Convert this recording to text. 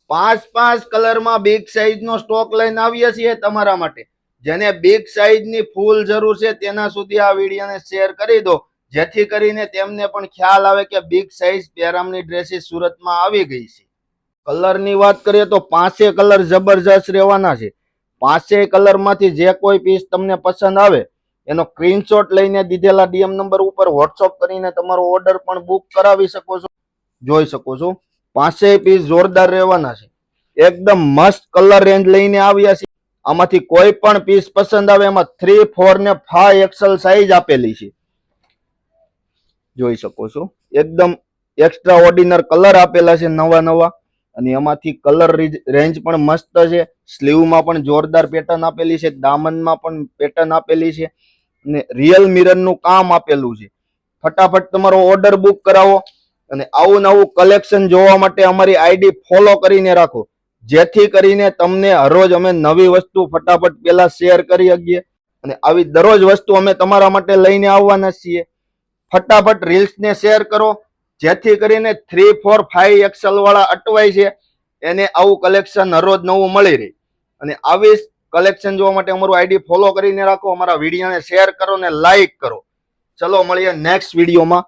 પાંચ કલરમાં big size નો stock લઈને આવીએ છીએ તમારા માટે. જેને બિગ સાઈઝ ની ફૂલ જરૂર છે તેના સુધી આ વિડીયોને શેર કરી દો, જેથી કરીને તેમને પણ ખ્યાલ આવે કે બિગ સાઈઝ પહેરામણી ડ્રેસીસ સુરતમાં આવી ગઈ છે. કલરની વાત કરીએ તો 5 કલર જબરજસ્ત રહેવાના છે. 5 કલરમાંથી જે કોઈ પીસ તમને પસંદ આવે એનો સ્ક્રીનશોટ લઈને દીધેલા ડીએમ નંબર ઉપર વોટ્સઅપ કરીને તમારો ઓર્ડર પણ બુક કરાવી શકો છો. જોઈ શકો છો 5 પીસ જોરદાર રહેવાના છે. એકદમ મસ્ત કલર રેન્જ લઈને આવ્યા છે. આમાંથી કોઈ પણ પીસ પસંદ આવે એમાં 3, 4 ને 5 એક્સેલ સાઈઝ આપેલી છે. જોઈ શકો છો એકદમ એક્સ્ટ્રા ઓર્ડિનર કલર આપેલા છે નવા. અને એમાંથી કલર રેન્જ પણ મસ્ત છે. સ્લીવમાં પણ જોરદાર પેટર્ન આપેલી છે, દામનમાં પણ પેટર્ન આપેલી છે અને રિયલ મિરર નું કામ આપેલું છે. ફટાફટ તમારો ઓર્ડર બુક કરાવો અને આવું નવું કલેક્શન જોવા માટે અમારી આઈડી ફોલો કરીને રાખો, જેથી કરીને તમને હરરોજ અમે નવી વસ્તુ ફટાફટ પેલા શેર કરી શકીએ. અને આવી દરરોજ વસ્તુ અમે તમારા માટે લઈને આવવાના છીએ. ફટાફટ રીલ્સ ને શેર કરો, જેથી કરીને 3, 4, 5 એક્સેલ વાળા અટવાય છે એને આવું કલેક્શન હરરોજ નવું મળી રહે. અને આવી કલેક્શન જોવા માટે અમારું આઈડી ફોલો કરીને રાખો, અમારા વિડીયોને શેર કરો ને લાઈક કરો. ચલો મળીએ નેક્સ્ટ વિડીયોમાં.